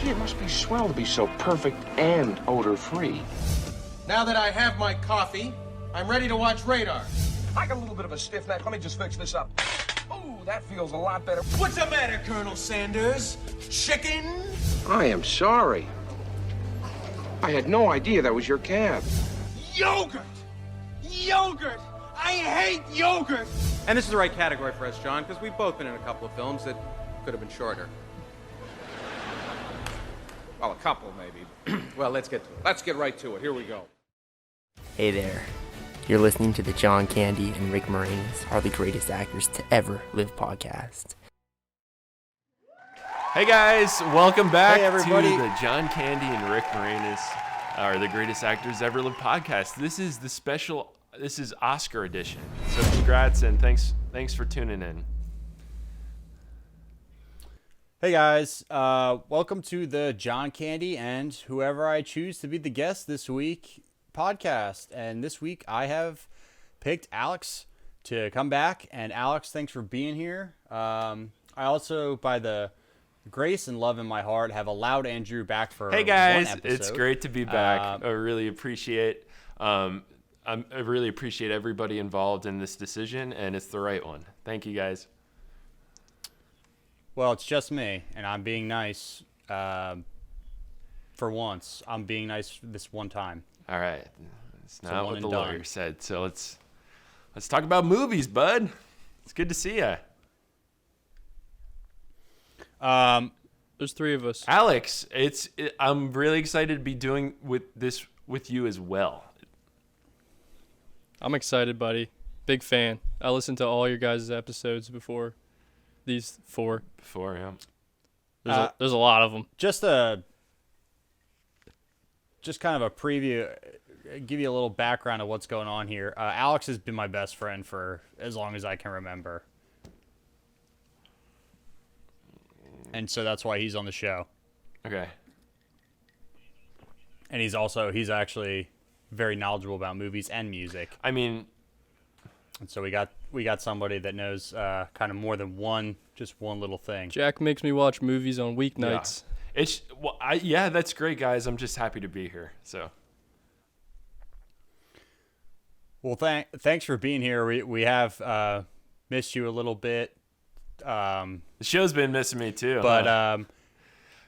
Gee, it must be swell to be so perfect and odor-free. Now that I have my coffee, I'm ready to watch Radar. I got a little bit of a stiff neck. Let me just fix this up. Oh, that feels a lot better. What's the matter, Colonel Sanders? Chicken? I am sorry. I had no idea that was your cab. Yogurt! Yogurt! I hate yogurt! And this is the right category for us, John, because we've both been in a couple of films that could have been shorter. Well, a couple, maybe. Well, let's get to it. Let's get right to it. Here we go. Hey there. You're listening to the John Candy and Rick Moranis are the greatest actors to ever live podcast. Hey guys, welcome back Hey, everybody. to the John Candy and Rick Moranis are the greatest actors ever live podcast. This is Oscar edition. So congrats and thanks for tuning in. Hey guys, welcome to the John Candy and whoever I choose to be the guest this week podcast. And this week I have picked Alex to come back. And Alex, thanks for being here. I also, by the grace and love in my heart, have allowed Andrew back for Hey guys, one episode. it's great to be back. I really appreciate I really appreciate everybody involved in this decision, and it's the right one. Thank you guys. Well, it's just me, and I'm being nice for once. I'm being nice this one time. All right, it's not one what and the done. lawyer said. So let's talk about movies, bud. It's good to see ya. There's three of us. Alex, I'm really excited to be doing this with you as well. I'm excited, buddy. Big fan. I listened to all your guys' episodes before these four. Before, yeah. There's a lot of them. Just kind of a preview, give you a little background of what's going on here. Alex has been my best friend for as long as I can remember. And so that's why he's on the show. Okay. And he's actually very knowledgeable about movies and music. I mean, And so we got somebody that knows kind of more than one little thing. Jack makes me watch movies on weeknights. yeah, that's great, guys. I'm just happy to be here. So. Well, thanks for being here. We have missed you a little bit. The show's been missing me too. But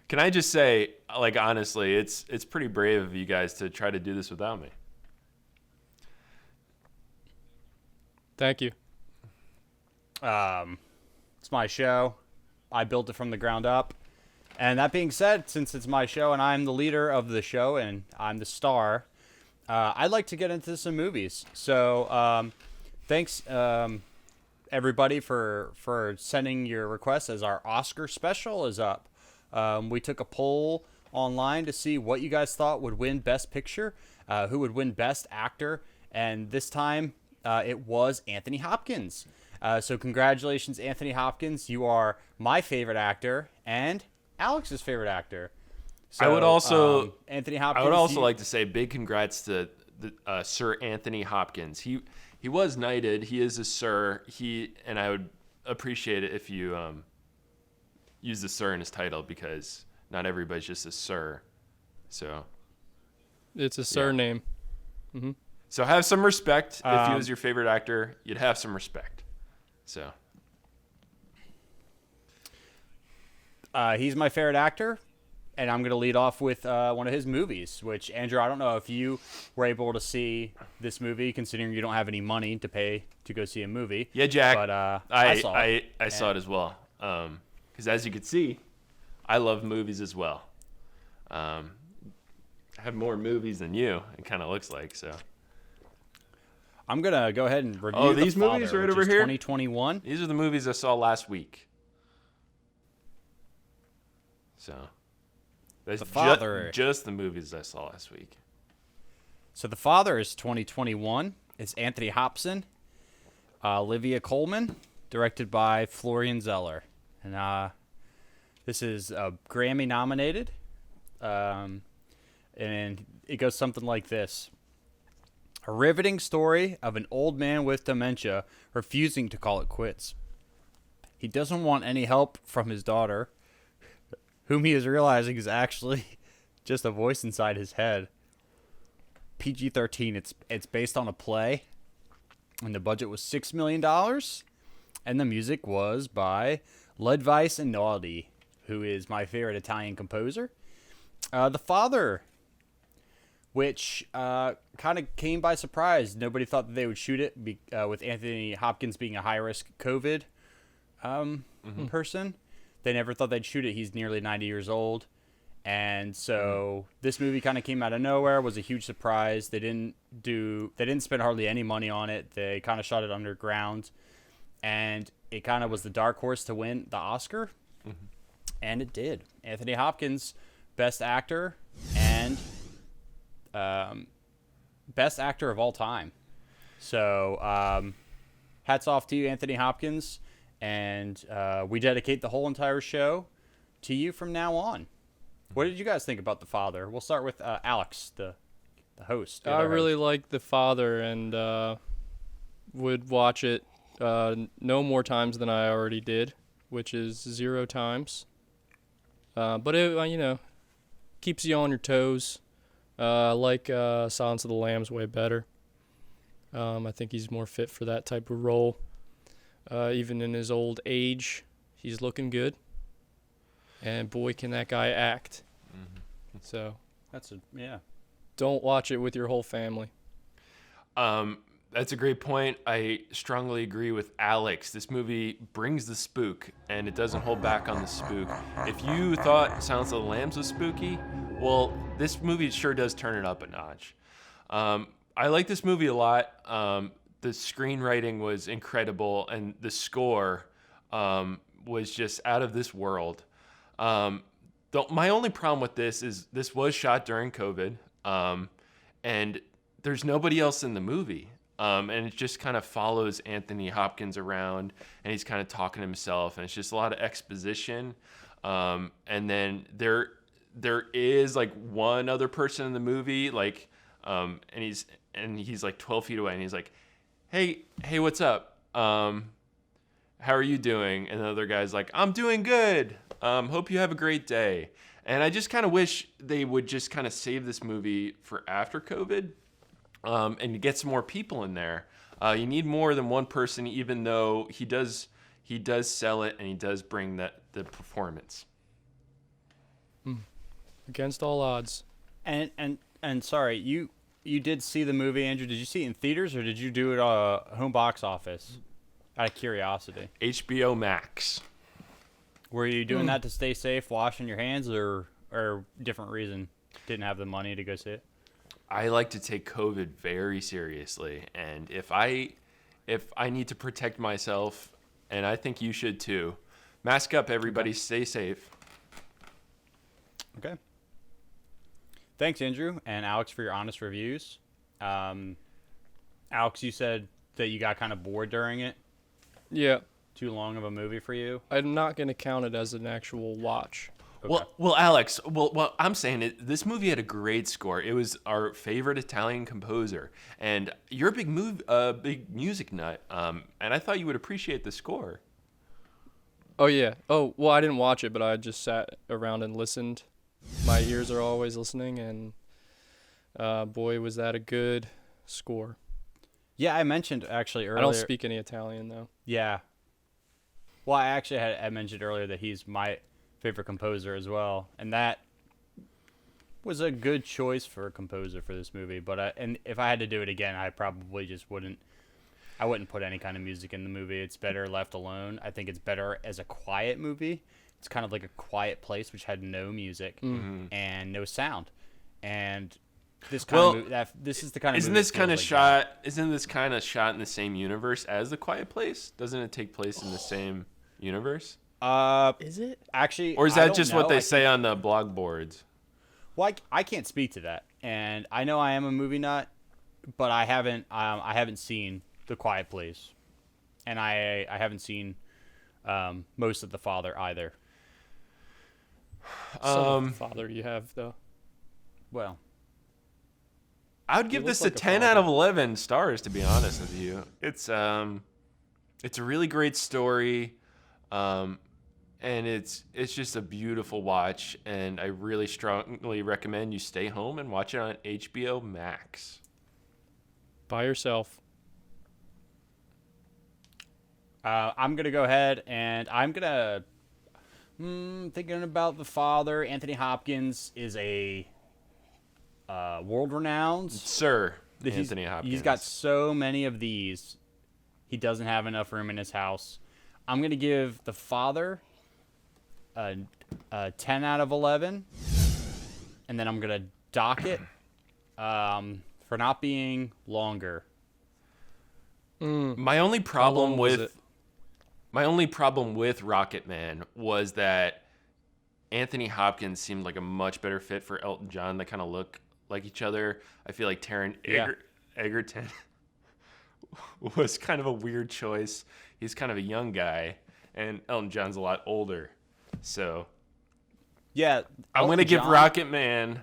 can I just say, like, honestly, it's pretty brave of you guys to try to do this without me. Thank you. It's my show. I built it from the ground up. And that being said, since it's my show and I'm the leader of the show and I'm the star, I'd like to get into some movies. So thanks, everybody, for sending your requests as our Oscar special is up. We took a poll online to see what you guys thought would win Best Picture, who would win Best Actor, and this time it was Anthony Hopkins. So congratulations, Anthony Hopkins. You are my favorite actor and Alex's favorite actor. So, I would also Anthony Hopkins. I would also like to say big congrats to Sir Anthony Hopkins. He was knighted. He is a sir. And I would appreciate it if you use the sir in his title, because not everybody's just a sir. So It's a surname. Yeah. Mm-hmm. So have some respect. If he was your favorite actor, you'd have some respect. So he's my favorite actor, and I'm going to lead off with one of his movies, which, Andrew, I don't know if you were able to see this movie, considering you don't have any money to pay to go see a movie. yeah, Jack. But I saw it. I saw it as well. Because as you can see, I love movies as well. I have more movies than you. It kind of looks like so. I'm going to go ahead and review these The Father, movies right which over is here? 2021. These are the movies I saw last week. So that's The Father. just the movies I saw last week. So The Father is 2021. It's Anthony Hopkins, Olivia Colman, directed by Florian Zeller. And this is Grammy nominated. And it goes something like this. A riveting story of an old man with dementia refusing to call it quits. He doesn't want any help from his daughter, whom he is realizing is actually just a voice inside his head. PG-13. It's based on a play, and the budget was $6 million, and the music was by Ludwig Einaudi, who is my favorite Italian composer. The Father, which kind of came by surprise. Nobody thought that they would shoot it with Anthony Hopkins being a high-risk COVID person. They never thought they'd shoot it. He's nearly 90 years old. And so this movie kind of came out of nowhere, was a huge surprise. They didn't spend hardly any money on it. They kind of shot it underground. And it kind of was the dark horse to win the Oscar. And it did. Anthony Hopkins, Best Actor and Best Actor of all time. So hats off to you, Anthony Hopkins. And we dedicate the whole entire show to you from now on. What did you guys think about The Father? We'll start with Alex, the host. I really liked The Father and would watch it no more times than I already did, which is 0 times. But it, keeps you on your toes. I like Silence of the Lambs way better. I think he's more fit for that type of role. Even in his old age, he's looking good. And boy, can that guy act. So don't watch it with your whole family. That's a great point. I strongly agree with Alex. This movie brings the spook, and it doesn't hold back on the spook. If you thought Silence of the Lambs was spooky, well, this movie sure does turn it up a notch. I like this movie a lot. The screenwriting was incredible, and the score was just out of this world. My only problem with this is this was shot during COVID, and there's nobody else in the movie. And it just kind of follows Anthony Hopkins around, and he's kind of talking to himself, and it's just a lot of exposition. And then there is like one other person in the movie, like, and he's like 12 feet away, and he's like, hey, what's up? How are you doing? And the other guy's like, I'm doing good. Hope you have a great day. And I just kind of wish they would just kind of save this movie for after COVID. And get some more people in there. You need more than one person, even though he does sell it and he does bring the performance. Against all odds. And sorry, you did see the movie, Andrew. Did you see it in theaters or did you do it home box office? Out of curiosity. HBO Max. Were you doing that to stay safe, washing your hands, or different reason? Didn't have the money to go see it? I like to take COVID very seriously, and if I need to protect myself, and I think you should too, mask up, everybody. Okay. Stay safe. Okay. Thanks, Andrew and Alex, for your honest reviews. Alex, you said that you got kind of bored during it. Yeah. Too long of a movie for you? I'm not going to count it as an actual watch. Okay. Well, Alex. Well, I'm saying this movie had a great score. It was our favorite Italian composer, and you're a big music nut. And I thought you would appreciate the score. Oh yeah. Oh well, I didn't watch it, but I just sat around and listened. My ears are always listening, and boy, was that a good score. Yeah, I mentioned actually earlier. I don't speak any Italian though. Yeah. Well, I mentioned earlier that he's my favorite composer as well, and that was a good choice for a composer for this movie. But and if I had to do it again, I probably just wouldn't. I wouldn't put any kind of music in the movie. It's better left alone. I think it's better as a quiet movie. It's kind of like A Quiet Place, which had no music and no sound. And this kind of movie, this is the kind of isn't movie this kind of shot? Isn't this kind of shot in the same universe as The Quiet Place? Doesn't it take place in the same universe? Is it actually, or is that just what they say on the blog boards? Well, I can't speak to that, and I know I am a movie nut, but I haven't seen The Quiet Place, and I haven't seen most of The Father either. Some of The Father you have though. Well, I would give this a 10 out of 11 stars, to be honest with you. It's a really great story, and and it's just a beautiful watch, and I really strongly recommend you stay home and watch it on HBO Max. By yourself. I'm gonna go ahead and I'm gonna thinking about The Father. Anthony Hopkins is a world-renowned. Sir Anthony Hopkins. He's got so many of these. He doesn't have enough room in his house. I'm gonna give The Father a 10 out of 11, and then I'm gonna dock it for not being longer. My only problem with Rocket Man was that Anthony Hopkins seemed like a much better fit for Elton John. They kind of look like each other. I feel like Taron Egerton was kind of a weird choice. He's kind of a young guy, and Elton John's a lot older. So Yeah, I'm going to Elton give John- Rocket Man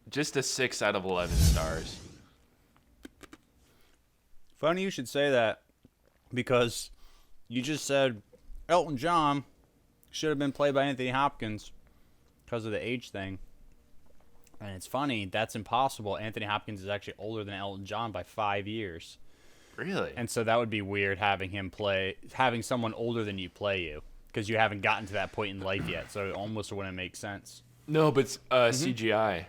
just a 6 out of 11 stars. Funny you should say that, because you just said Elton John should have been played by Anthony Hopkins because of the age thing. And it's funny, that's impossible. Anthony Hopkins is actually older than Elton John by 5 years. Really? And so that would be weird having someone older than you play you, because you haven't gotten to that point in life yet. So it almost wouldn't make sense. No, but it's CGI.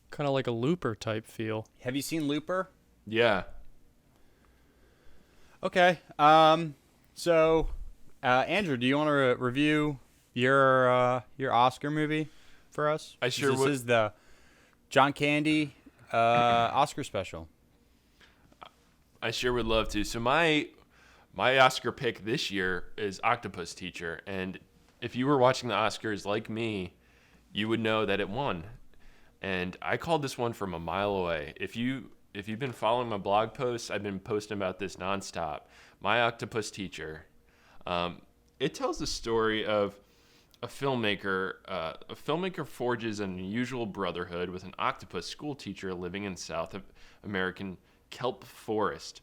Kind of like a Looper type feel. Have you seen Looper? Yeah. Okay. So, Andrew, do you want to review your Oscar movie for us? I sure This would. is the John Candy Oscar special. I sure would love to. So my Oscar pick this year is Octopus Teacher, and if you were watching the Oscars like me, you would know that it won. And I called this one from a mile away. If you've been following my blog posts, I've been posting about this nonstop. My Octopus Teacher. It tells the story of a filmmaker. A filmmaker forges an unusual brotherhood with an octopus school teacher living in South American kelp forest,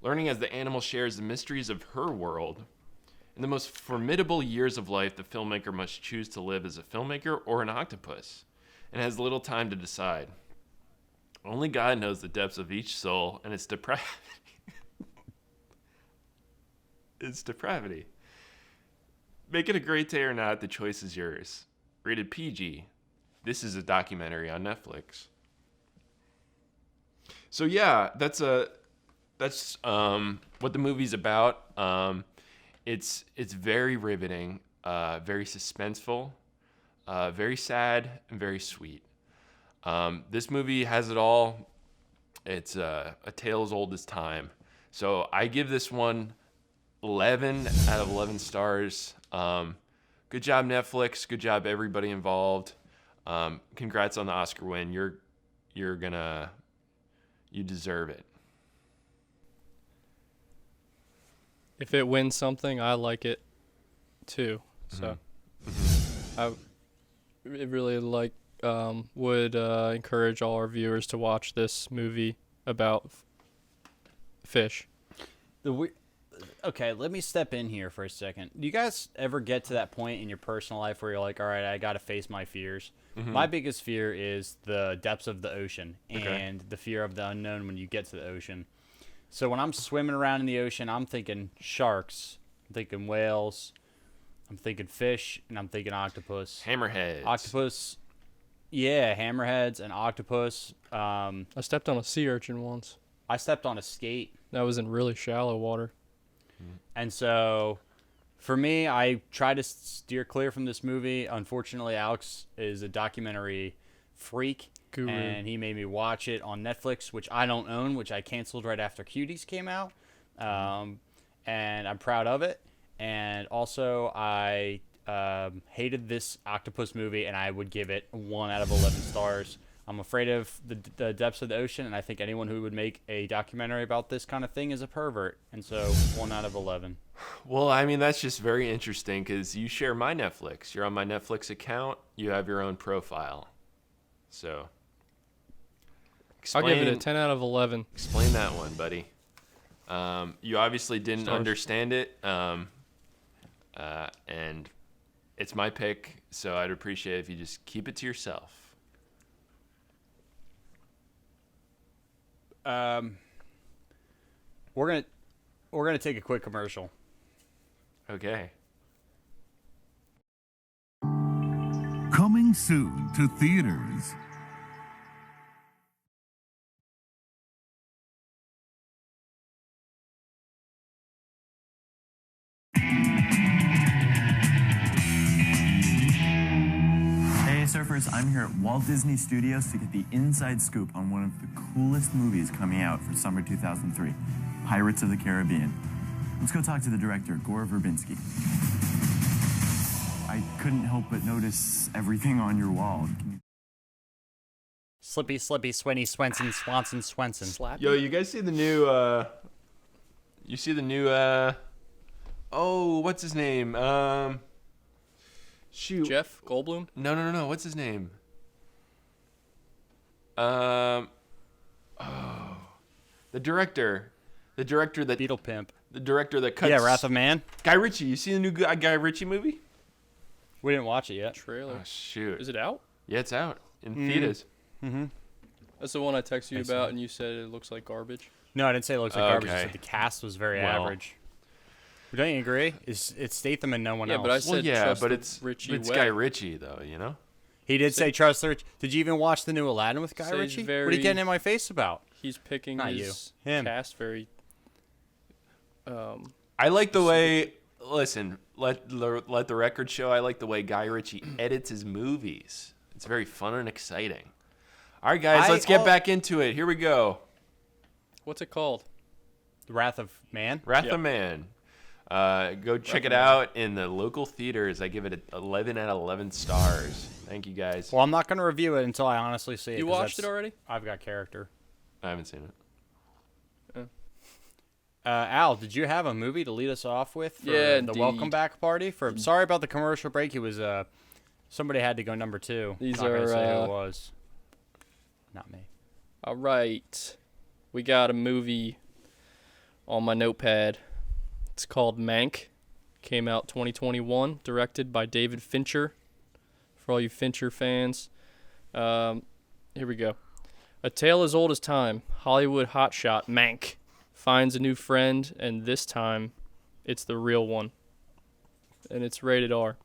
learning as the animal shares the mysteries of her world. In the most formidable years of life, the filmmaker must choose to live as a filmmaker or an octopus, and has little time to decide. Only God knows the depths of each soul and its depravity. Its depravity. Make it a great day or not, the choice is yours. Rated PG. This is a documentary on Netflix. So yeah, that's what the movie's about. It's very riveting, very suspenseful, very sad, and very sweet. This movie has it all. It's a tale as old as time. So I give this one 11 out of 11 stars. Good job, Netflix. Good job, everybody involved. Congrats on the Oscar win. You deserve it. If it wins something, I like it too. So I really would encourage all our viewers to watch this movie about fish. Okay, let me step in here for a second. Do you guys ever get to that point in your personal life where you're like, all right, I got to face my fears? My biggest fear is the depths of the ocean and the fear of the unknown when you get to the ocean. So when I'm swimming around in the ocean, I'm thinking sharks, I'm thinking whales, I'm thinking fish, and I'm thinking octopus. Hammerheads. Octopus, yeah, hammerheads and octopus. I stepped on a sea urchin once. I stepped on a skate. That was in really shallow water. And so, for me, I try to steer clear from this movie. Unfortunately, Alex is a documentary freak, Guru. and he made me watch it on Netflix, which I don't own, which I canceled right after Cuties came out. And I'm proud of it. And also, I hated this octopus movie, and I would give it 1 out of 11 stars. I'm afraid of the depths of the ocean, and I think anyone who would make a documentary about this kind of thing is a pervert. And so, 1 out of 11. Well, I mean, that's just very interesting because you share my Netflix. You're on my Netflix account. You have your own profile. So, I'll give it a 10 out of 11. Explain that one, buddy. You obviously didn't Stars. understand it. and it's my pick, so I'd appreciate it if you just keep it to yourself. We're gonna take a quick commercial. Okay. Coming soon to theaters. Hey surfers, I'm here at Walt Disney Studios to get the inside scoop on one of the coolest movies coming out for summer 2003, Pirates of the Caribbean. Let's go talk to the director, Gore Verbinski. I couldn't help but notice everything on your wall. Slippy, Slippy, Swenny, Swenson, Swanson, Swenson. Slap. Yo, you guys see the new, oh, what's his name? Shoot. Jeff Goldblum. No. What's his name? The director that Beetle Pimp. the director that cuts. Yeah, Wrath of Man. Guy Ritchie. You see the new Guy Ritchie movie? We didn't watch it yet. Trailer. Oh shoot. Is it out? Yeah, it's out in theaters. That's the one I texted you about, and you said it looks like garbage. No, I didn't say it looks like garbage. I Okay. said the cast was very Well. average. Don't you agree? It's Statham and no one Yeah, else. but I said Well, yeah, trust but the it's Ritchie it's way. Guy Ritchie though, you know. He did say trust the Ritchie. Did you even watch the new Aladdin with Guy Says Ritchie? What are very- you getting in my face about? He's picking Not his you. Him. cast very. I like the way. Listen, let the record show. I like the way Guy Ritchie edits his movies. It's very fun and exciting. All right, guys, let's get back into it. Here we go. What's it called? The Wrath of Man? Wrath Yep. of Man. Go check it out in the local theaters. I give it 11 out of 11 stars. Thank you, guys. Well, I'm not going to review it until I honestly see it. You 'cause watched it that's- already? I've got character. I haven't seen it. Al, did you have a movie to lead us off with for Yeah, the welcome indeed. back party? Sorry about the commercial break. It was somebody had to go number 2. These Not gonna are, say who it was. Not me. All right. We got a movie on my notepad. It's called Mank. Came out 2021, directed by David Fincher. For all you Fincher fans. Here we go. A tale as old as time. Hollywood hotshot Mank finds a new friend, and this time it's the real one. And it's rated R.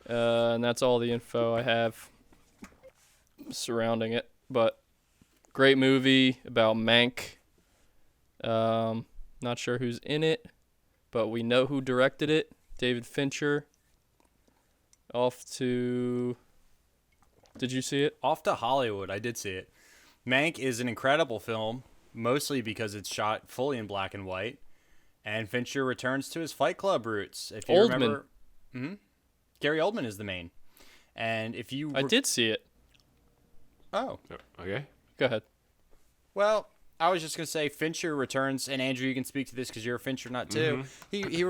And that's all the info I have surrounding it. But great movie about Mank. Not sure who's in it, but we know who directed it. David Fincher. Off to... Did you see it? Off to Hollywood. I did see it. Mank is an incredible film, mostly because it's shot fully in black and white. And Fincher returns to his Fight Club roots. If you Oldman. remember, Gary Oldman is the main. And if you I did see it. Oh. Okay. Go ahead. Well, I was just gonna say Fincher returns, and Andrew, you can speak to this because you're a Fincher nut too. He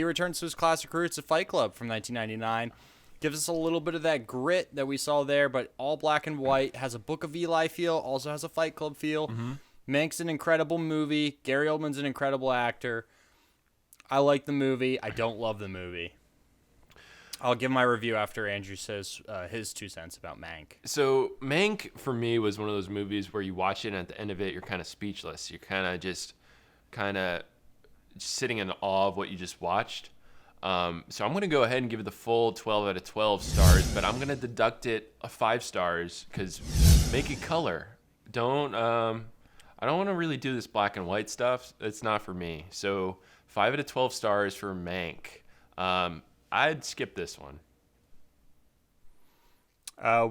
returns to his classic roots of Fight Club from 1999. Gives us a little bit of that grit that we saw there, but all black and white. Has a Book of Eli feel, also has a Fight Club feel. Mank's an incredible movie. Gary Oldman's an incredible actor. I like the movie. I don't love the movie. I'll give my review after Andrew says his 2 cents about Mank. So Mank for me was one of those movies where you watch it and at the end of it you're kind of speechless. You're just sitting in awe of what you just watched. So I'm going to go ahead and give it the full 12 out of 12 stars, but I'm going to deduct it 5 stars because make it color. I don't want to really do this black and white stuff. It's not for me. So 5 out of 12 stars for Mank. I'd skip this one. I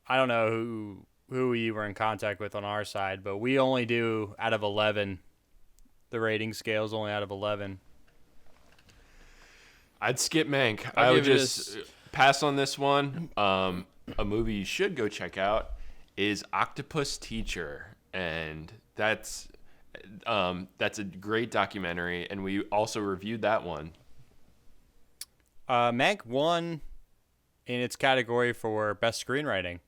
don't know who we were in contact with on our side, but we only do out of 11. The rating scale is only out of 11. I'd skip Mank. I'll I would give it just pass on this one. A movie you should go check out is Octopus Teacher, and that's a great documentary, and we also reviewed that one. Mank won in its category for best screenwriting,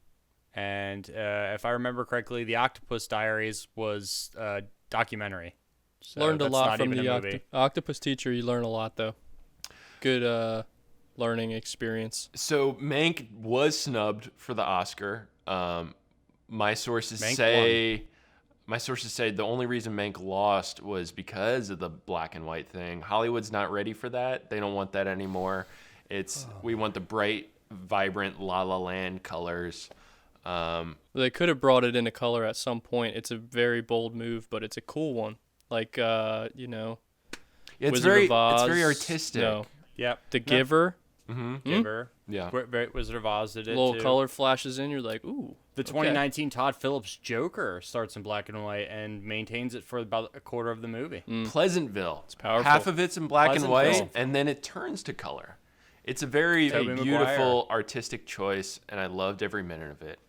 and if I remember correctly, The Octopus Diaries was a documentary. So Learned a that's lot not from even the a movie. Octopus Teacher. You learn a lot, though. Good learning experience. So Mank was snubbed for the Oscar. My sources Mank say the only reason Mank lost was because of the black and white thing. Hollywood's not ready for that. They don't want that anymore. We want the bright, vibrant La La Land colors. They could have brought it into color at some point. It's a very bold move, but it's a cool one. Like It's Wizard very of Oz. it's very artistic. No, Yep. The Giver. Giver. Yeah. Wizard of Oz did it Little too. color flashes in. You're like, ooh. The 2019 Todd Phillips Joker starts in black and white and maintains it for about a quarter of the movie. Pleasantville. It's powerful. Half of it's in black and white, Pleasantville. and then it turns to color. It's a very Tobey beautiful artistic choice, and I loved every minute of it.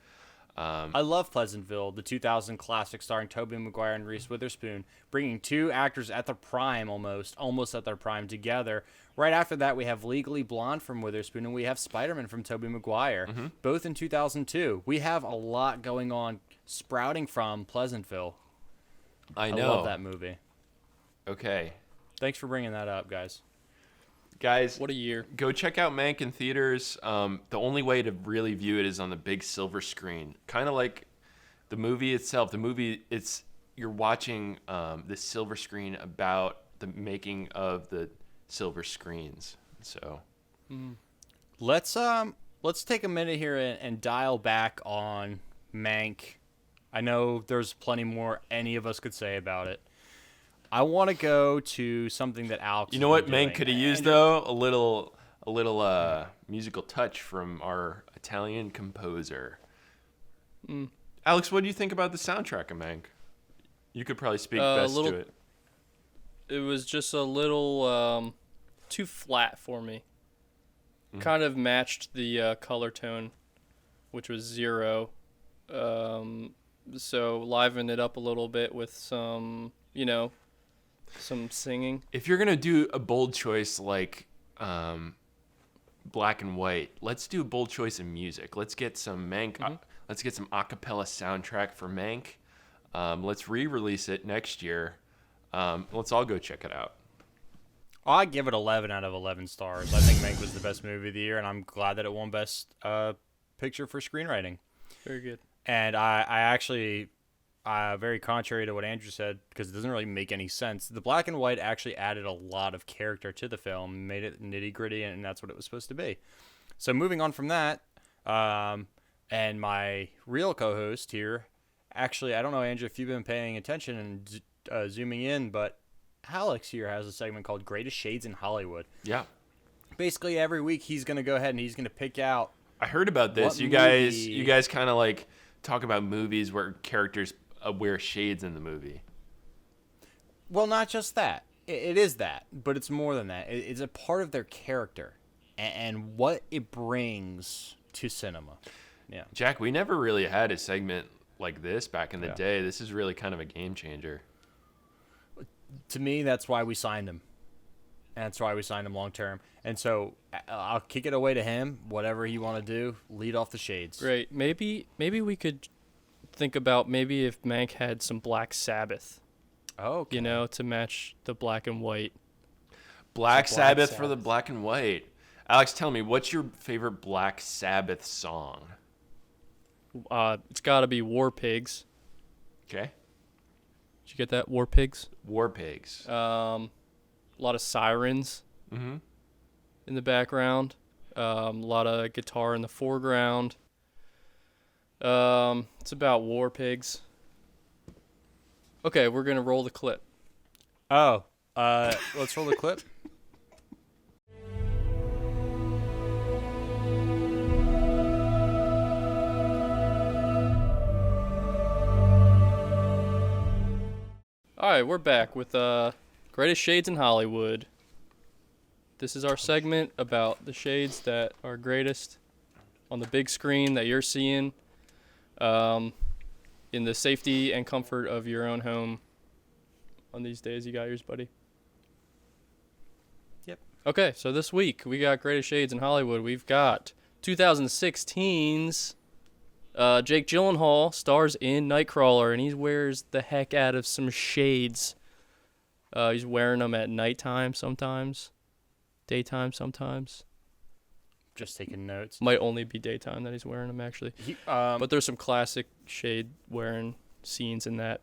I love Pleasantville, the 2000 classic starring Tobey Maguire and Reese Witherspoon, bringing two actors at their prime almost at their prime together. Right after that, we have Legally Blonde from Witherspoon, and we have Spider-Man from Tobey Maguire, both in 2002. We have a lot going on sprouting from Pleasantville. I I know. love that movie. Okay. Thanks for bringing that up, guys. Guys, What a year. go check out Mank in theaters. The only way to really view it is on the big silver screen. Kind of like the movie itself. The movie, you're watching the silver screen about the making of the silver screens. So Let's take a minute here and dial back on Mank. I know there's plenty more any of us could say about it. I want to go to something that Alex. you know has what been Mank doing. could have used though? A little musical touch from our Italian composer. Alex, what do you think about the soundtrack of Mank? You could probably speak best little- to it. It was just a little too flat for me. Kind of matched the color tone, which was 0. So liven it up a little bit with some, some singing. If you're gonna do a bold choice like black and white, let's do a bold choice in music. Let's get some Mank. Let's get some acapella soundtrack for Mank. Let's re-release it next year. Let's all go check it out. I give it 11 out of 11 stars. I think Mank was the best movie of the year, and I'm glad that it won Best Picture for Screenwriting. Very good. And I actually, very contrary to what Andrew said, because it doesn't really make any sense, the black and white actually added a lot of character to the film, made it nitty gritty, and that's what it was supposed to be. So moving on from that, and my real co-host here, actually, I don't know, Andrew, if you've been paying attention and zooming in, but Alex here has a segment called Greatest Shades in Hollywood. Yeah, Basically, every week he's going to go ahead and he's going to pick out. I heard about this. What You movie- guys kind of like talk about movies where characters wear shades in the movie. Well, not just that. It is that, but it's more than that. It's a part of their character and what it brings to cinema. Yeah. Jack, we never really had a segment like this back in the day. This is really kind of a game changer. To me, that's why we signed him. And that's why we signed him long term. And so I'll kick it away to him. Whatever you want to do, lead off the shades. Great. Maybe we could think about maybe if Mank had some Black Sabbath, Oh, okay. to match the black and white. Black Black Sabbath for the Sabbath. black and white. Alex, tell me, what's your favorite Black Sabbath song? It's got to be War Pigs. Okay. Did you get that? War Pigs. War Pigs. A lot of sirens in the background. A lot of guitar in the foreground. It's about war pigs. Okay, we're gonna roll the clip. Oh, let's roll the clip. All right, we're back with Greatest Shades in Hollywood. This is our segment about the shades that are greatest on the big screen that you're seeing in the safety and comfort of your own home on these days. You got yours, buddy? Yep. Okay, so this week we got Greatest Shades in Hollywood. We've got 2016's Jake Gyllenhaal stars in Nightcrawler, and he wears the heck out of some shades. He's wearing them at nighttime sometimes, daytime sometimes. Just taking notes. Might only be daytime that he's wearing them actually. But there's some classic shade wearing scenes in that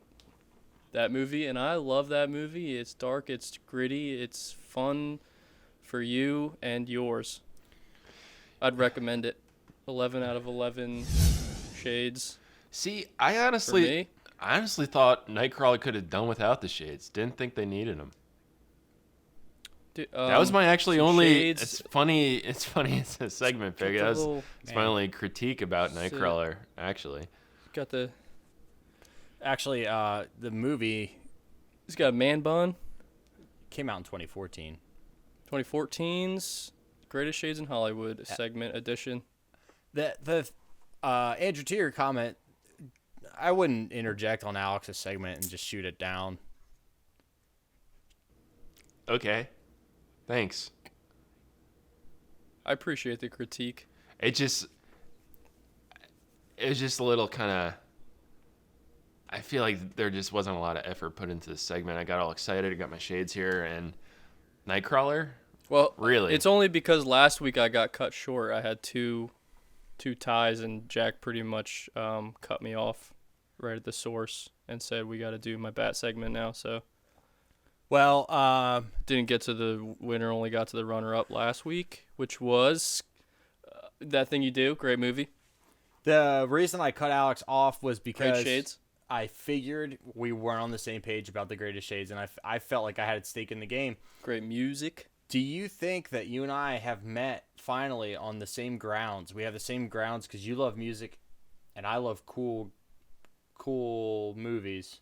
movie, and I love that movie. It's dark, it's gritty, it's fun for you and yours. I'd recommend it. 11 out of 11 shades. See, I honestly thought Nightcrawler could have done without the shades. Didn't think they needed them. That was my actually only. Shades. It's funny. It's a segment pick. It's my only critique about Nightcrawler. Actually, got the movie. He's got a man bun. Came out in 2014. 2014's Greatest Shades in Hollywood segment edition. The Andrew, to your comment, I wouldn't interject on Alex's segment and just shoot it down. okay, thanks. I appreciate the critique. It was just a little kind of. I feel like there just wasn't a lot of effort put into this segment. I got all excited. I got my shades here, and Nightcrawler. Well, really, it's only because last week I got cut short. I had two ties, and Jack pretty much cut me off right at the source and said we got to do my bat segment now. So, well, didn't get to the winner. Only got to the runner-up last week, which was That Thing You Do. Great movie. The reason I cut Alex off was because Great Shades. I figured we weren't on the same page about the Greatest Shades, and I felt like I had a stake in the game. Great music. Do you think that you and I have met finally on the same grounds? We have the same grounds because you love music, and I love cool movies.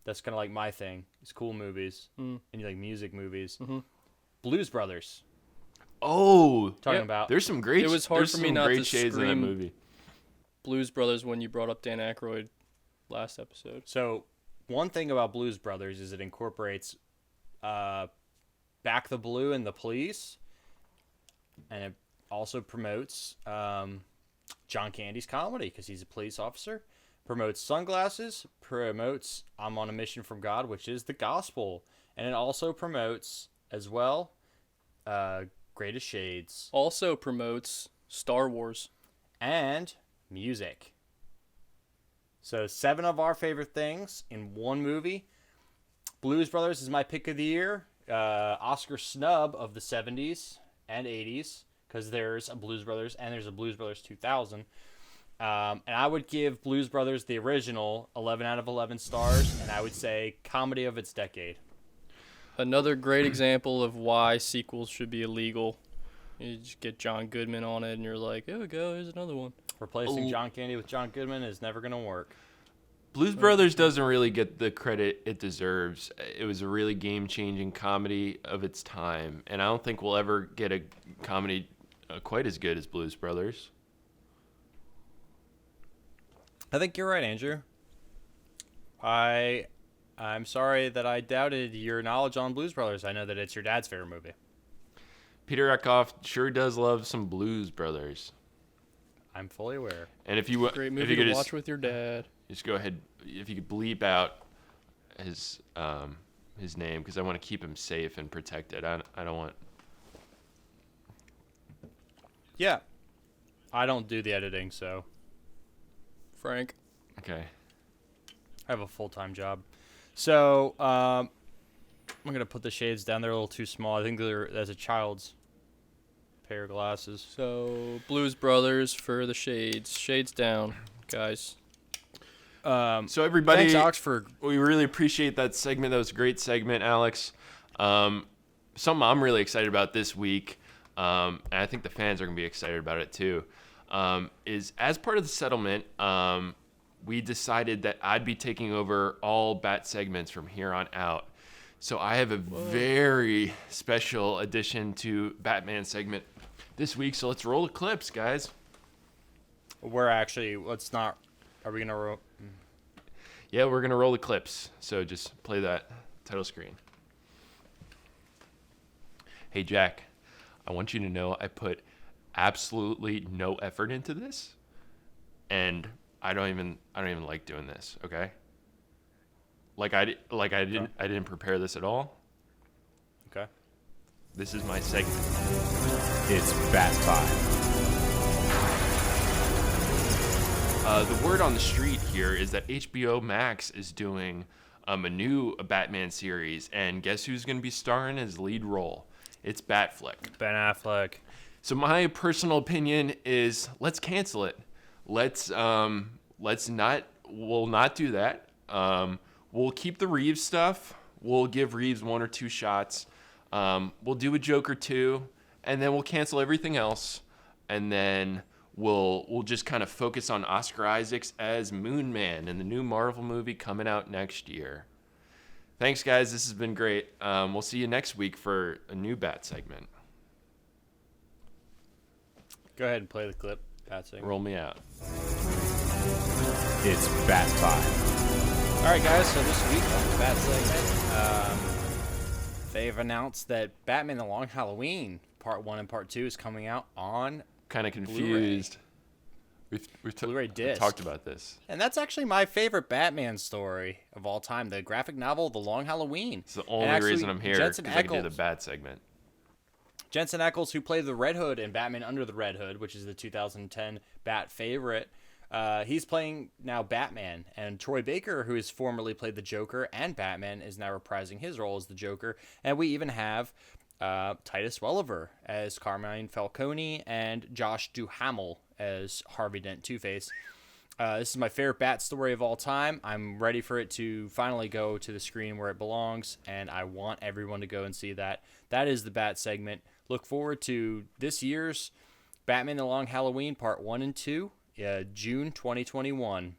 That's kind of like my thing. It's cool movies, and you like music movies. Mm-hmm. Blues Brothers. Oh, talking about. There's some great. It was hard for me not to shades in that scream movie. Blues Brothers when you brought up Dan Aykroyd last episode. So, one thing about Blues Brothers is it incorporates Back the Blue and the Police, and it also promotes John Candy's comedy because he's a police officer. Promotes Sunglasses, promotes I'm on a Mission from God, which is the gospel, and it also promotes as well Greatest Shades. Also promotes Star Wars and music. So 7 of our favorite things in one movie. Blues Brothers is my pick of the year. Oscar snub of the 70s and 80s because there's a Blues Brothers and there's a Blues Brothers 2000. And I would give Blues Brothers, the original, 11 out of 11 stars, and I would say comedy of its decade. Another great example of why sequels should be illegal. You just get John Goodman on it, and you're like, here we go, here's another one. Replacing John Candy with John Goodman is never going to work. Blues Brothers doesn't really get the credit it deserves. It was a really game-changing comedy of its time, and I don't think we'll ever get a comedy quite as good as Blues Brothers. I think you're right, Andrew. I'm sorry that I doubted your knowledge on Blues Brothers. I know that it's your dad's favorite movie. Peter Eckhoff sure does love some Blues Brothers. I'm fully aware. And if you great movie if you could to just, watch with your dad. Just go ahead, if you could bleep out his name, because I want to keep him safe and protected. I don't want. Yeah, I don't do the editing, so. Frank. Okay. I have a full-time job. So, I'm going to put the shades down. They're a little too small. I think that's a child's pair of glasses. So, Blues Brothers for the shades. Shades down, guys. So everybody, thanks, Alex, we really appreciate that segment. That was a great segment, Alex. Something I'm really excited about this week, and I think the fans are going to be excited about it too, is as part of the settlement, we decided that I'd be taking over all Bat segments from here on out. So I have a very special addition to Batman segment this week. So let's roll the clips, guys. Are we going to roll? Yeah, we're going to roll the clips. So just play that title screen. Hey, Jack, I want you to know I put absolutely no effort into this. And I don't even like doing this, okay? I didn't prepare this at all. Okay. This is my segment. It's Bat 5. The word on the street here is that HBO Max is doing a new Batman series, and guess who's going to be starring as lead role? It's Batfleck. Ben Affleck. So my personal opinion is let's cancel it. We'll not do that. We'll keep the Reeves stuff. We'll give Reeves 1 or 2 shots. We'll do a Joker 2, and then we'll cancel everything else, and then we'll just kind of focus on Oscar Isaacs as Moon Man in the new Marvel movie coming out next year. Thanks, guys. This has been great. We'll see you next week for a new Bat segment. Go ahead and play the clip. Bat segment. Roll me out. It's Bat 5. All right, guys. So this week on the Bat segment, they've announced that Batman: The Long Halloween Part 1 and Part 2 is coming out on Kind of confused. Blu-ray disc. Talked about this. And that's actually my favorite Batman story of all time, the graphic novel, The Long Halloween. It's the only reason I'm here, because I can do the Bat segment. Jensen Ackles, who played the Red Hood in Batman Under the Red Hood, which is the 2010 Bat favorite, he's playing now Batman. And Troy Baker, who has formerly played the Joker and Batman, is now reprising his role as the Joker. And we even have Titus Welliver as Carmine Falcone and Josh Duhamel as Harvey Dent Two-Face. This is my favorite Bat story of all time. I'm ready for it to finally go to the screen where it belongs, and I want everyone to go and see that. That is the Bat segment. Look forward to this year's Batman: The Long Halloween Part 1 and 2, June 2021.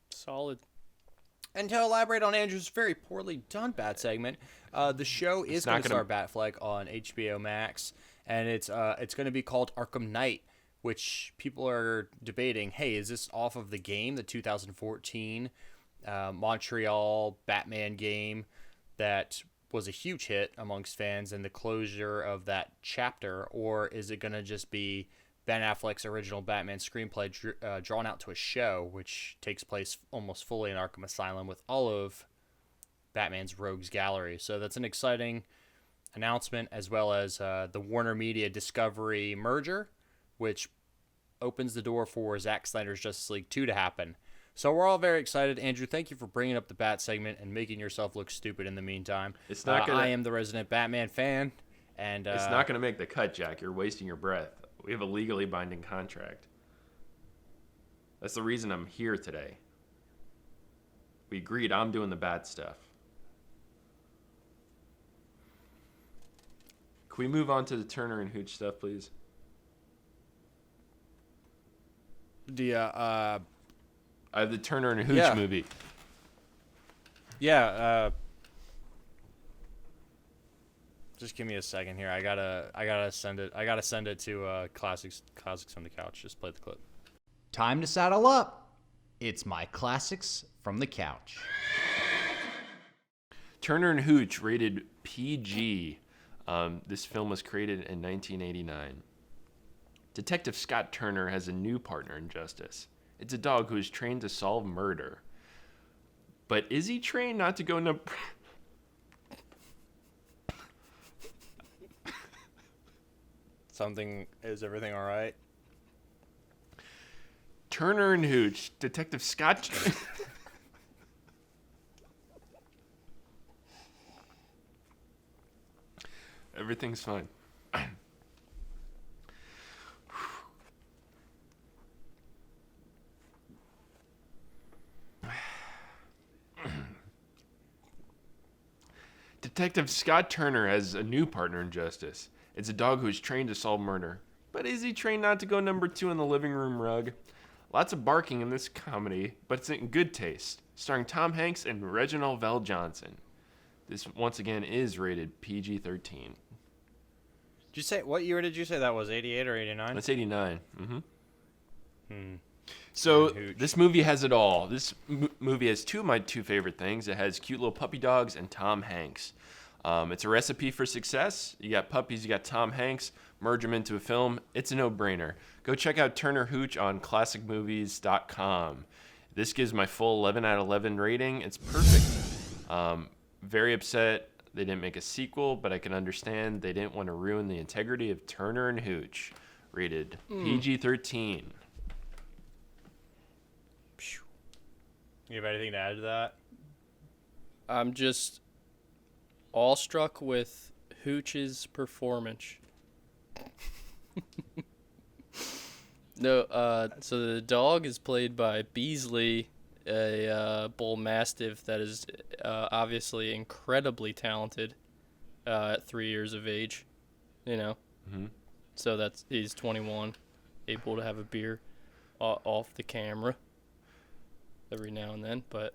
Solid. And to elaborate on Andrew's very poorly done Bat segment, the show is going to star Batfleck on HBO Max, and it's going to be called Arkham Knight, which people are debating, hey, is this off of the game, the 2014 Montreal Batman game that was a huge hit amongst fans and the closure of that chapter, or is it going to just be Ben Affleck's original Batman screenplay drawn out to a show, which takes place almost fully in Arkham Asylum with all of Batman's rogues gallery? So that's an exciting announcement, as well as the Warner Media Discovery merger, which opens the door for Zack Snyder's Justice League 2 to happen. So we're all very excited. Andrew, thank you for bringing up the Bat segment and making yourself look stupid in the meantime. It's not gonna, I am the resident Batman fan, and it's not going to make the cut, Jack. You're wasting your breath. We have a legally binding contract. That's the reason I'm here today. We agreed I'm doing the Bat stuff. Can we move on to the Turner and Hooch stuff, please? The the Turner and Hooch movie. Yeah. Just give me a second here. I gotta send it. I gotta send it to Classics from the Couch. Just play the clip. Time to saddle up. It's my Classics from the Couch. Turner and Hooch, rated PG. This film was created in 1989. Detective Scott Turner has a new partner in justice. It's a dog who is trained to solve murder. But is he trained not to go Is everything all right? Turner and Hooch, Detective Scott. Everything's fine. Detective Scott Turner has a new partner in justice. It's a dog who's trained to solve murder. But is he trained not to go number 2 in the living room rug? Lots of barking in this comedy, but it's in good taste. Starring Tom Hanks and Reginald Vell-Johnson. This, once again, is rated PG-13. Did you say, what year did you say that was, 88 or 89? That's 89. So this movie has it all. This movie has two of my favorite things. It has cute little puppy dogs and Tom Hanks. It's a recipe for success. You got puppies, you got Tom Hanks, merge them into a film. It's a no-brainer. Go check out Turner Hooch on classicmovies.com. This gives my full 11 out of 11 rating. It's perfect. Very upset they didn't make a sequel, but I can understand they didn't want to ruin the integrity of Turner and Hooch. Rated PG-13. You have anything to add to that? I'm just awestruck with Hooch's performance. No, so the dog is played by Beasley, a bull mastiff that is obviously incredibly talented at 3 years of age, you know. Mm-hmm. So he's 21, able to have a beer off the camera every now and then. But,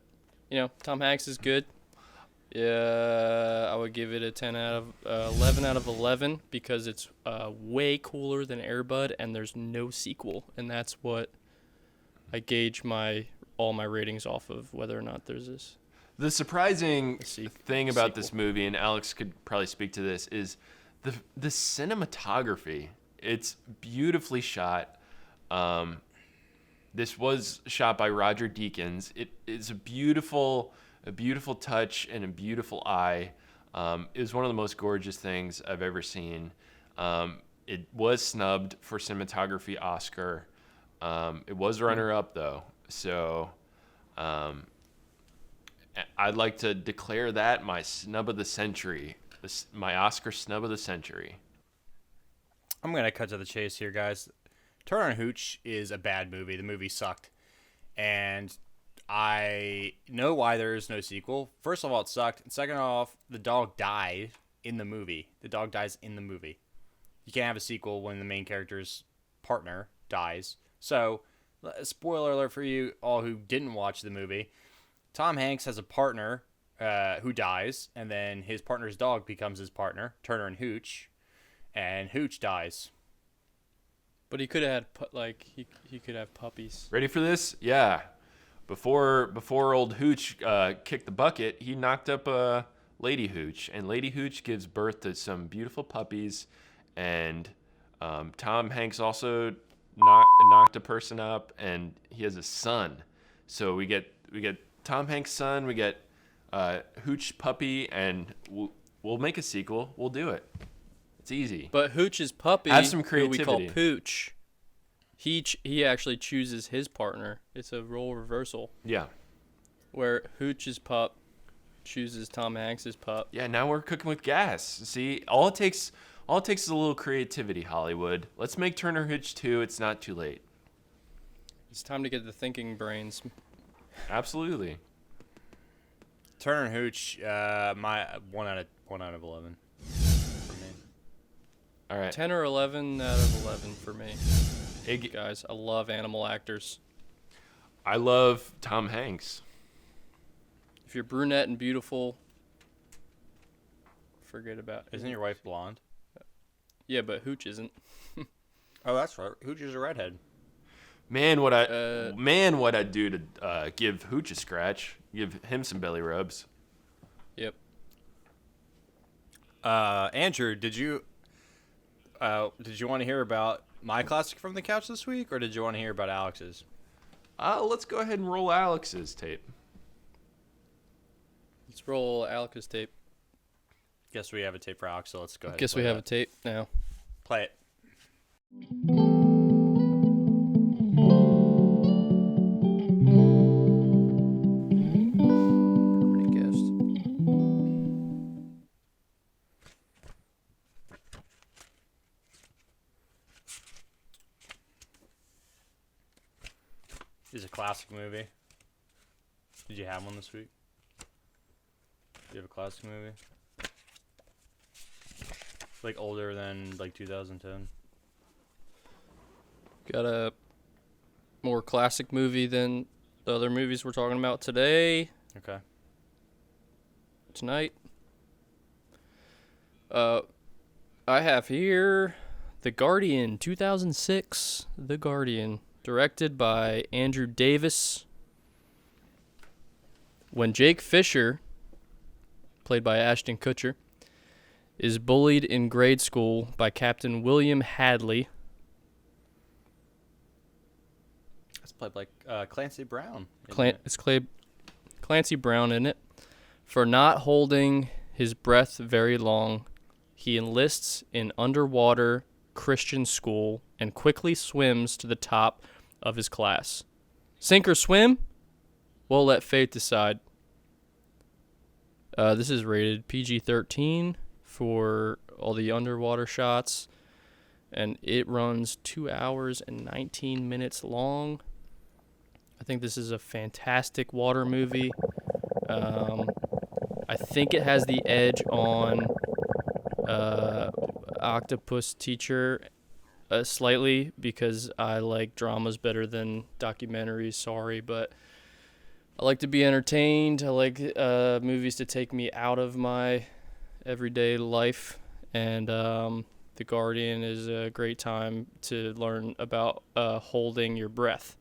you know, Tom Hanks is good. Yeah, I would give it a 11 out of 11 because it's way cooler than Air Bud, and there's no sequel, and that's what I gauge all my ratings off of, whether or not there's this. The surprising thing about sequel. this movie, and Alex could probably speak to this, is the cinematography. It's beautifully shot. This was shot by Roger Deakins. It is a beautiful touch and a beautiful eye. It was one of the most gorgeous things I've ever seen. It was snubbed for cinematography Oscar. It was runner-up though, so I'd like to declare that my snub of the century, my Oscar snub of the century. I'm going to cut to the chase here, guys. Turner and Hooch is a bad movie. The movie sucked. And I know why there is no sequel. First of all, it sucked. And second off, the dog died in the movie. The dog dies in the movie. You can't have a sequel when the main character's partner dies. So, spoiler alert for you all who didn't watch the movie. Tom Hanks has a partner who dies, and then his partner's dog becomes his partner, Turner and Hooch, and Hooch dies. But he could have had he could have puppies. Ready for this? Yeah. Before old Hooch kicked the bucket, he knocked up Lady Hooch, and Lady Hooch gives birth to some beautiful puppies. And Tom Hanks also knocked a person up, and he has a son. So we get Tom Hanks' son, we get Hooch puppy, and we'll make a sequel. We'll do it. It's easy. But Hooch's puppy, have some who we creativity. call Pooch, he actually chooses his partner. It's a role reversal. Yeah. Where Hooch's pup chooses Tom Hanks's pup. Yeah, now we're cooking with gas. See, all it takes is a little creativity, Hollywood. Let's make Turner Hooch 2. It's not too late. It's time to get the thinking brains. Absolutely. Turner and Hooch, my 1 out of 11 for me. All right. 10 or 11 out of 11 for me. Hey guys, I love animal actors. I love Tom Hanks. If you're brunette and beautiful, forget about it. Isn't your wife blonde? Yeah, but Hooch isn't. Oh, that's right. Hooch is a redhead. Man, what I'd do to give Hooch a scratch. Give him some belly rubs. Yep. Andrew, did you want to hear about my classic from the couch this week, or did you want to hear about Alex's? Let's go ahead and roll Alex's tape. Let's roll Alex's tape. Guess we have a tape for Alex, so let's go ahead. Guess we have a tape now. Play it. Permanent guest. This is a classic movie. Did you have one this week? Do you have a classic movie? Like older than like 2010? Got a more classic movie than the other movies we're talking about today. Okay. Tonight. I have here The Guardian, 2006. The Guardian, directed by Andrew Davis. When Jake Fisher, played by Ashton Kutcher, is bullied in grade school by Captain William Hadley. played by Clancy Brown. It's Clancy Brown in it. For not holding his breath very long, he enlists in underwater Christian school and quickly swims to the top of his class. Sink or swim? We'll let fate decide. This is rated PG-13 for all the underwater shots, and it runs 2 hours and 19 minutes long. I think this is a fantastic water movie. I think it has the edge on Octopus Teacher slightly, because I like dramas better than documentaries. Sorry, but I like to be entertained. I like movies to take me out of my everyday life, and The Guardian is a great time to learn about holding your breath.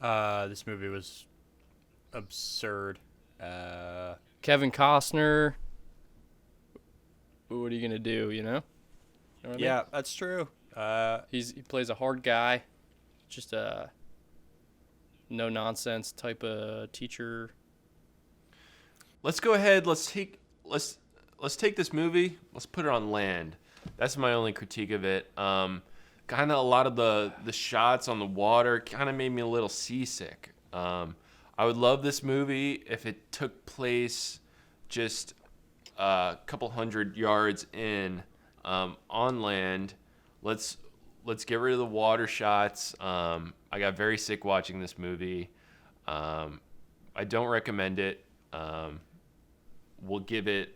This movie was absurd. Kevin Costner. What are you gonna do? You know what I mean? Yeah, that's true. He plays a hard guy, just a no nonsense type of teacher. Let's go ahead. Let's take this movie. Let's put it on land. That's my only critique of it. Kind of a lot of the shots on the water kind of made me a little seasick. I would love this movie if it took place just a couple hundred yards in on land. Let's get rid of the water shots. I got very sick watching this movie. I don't recommend it. We'll give it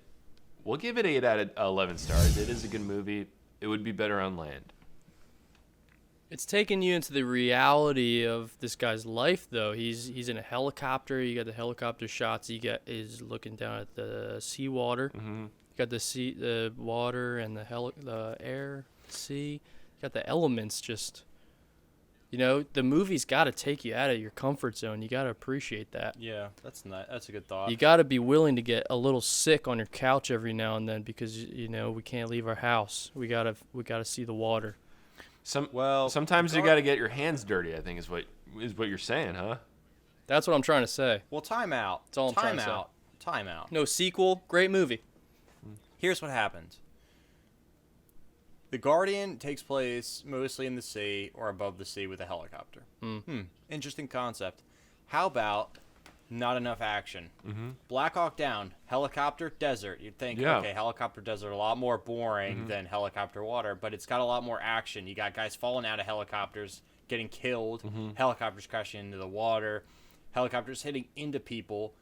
8 out of 11 stars. It is a good movie. It would be better on land. It's taking you into the reality of this guy's life, though. He's in a helicopter. You got the helicopter shots. Is looking down at the seawater. Mm-hmm. You got the water and the air, sea. You got the elements. Just, the movie's got to take you out of your comfort zone. You got to appreciate that. Yeah, that's a good thought. You got to be willing to get a little sick on your couch every now and then, because we can't leave our house. We gotta see the water. Sometimes you got to get your hands dirty, I think is what you're saying, huh? That's what I'm trying to say. Well, time out. That's all I'm trying to say. Time out. No sequel. Great movie. Here's what happens. The Guardian takes place mostly in the sea or above the sea with a helicopter. Interesting concept. How about not enough action? Black Hawk Down, helicopter, desert. You'd think, okay, helicopter, desert, a lot more boring than helicopter, water, but it's got a lot more action. You got guys falling out of helicopters, getting killed, helicopters crashing into the water, helicopters hitting into people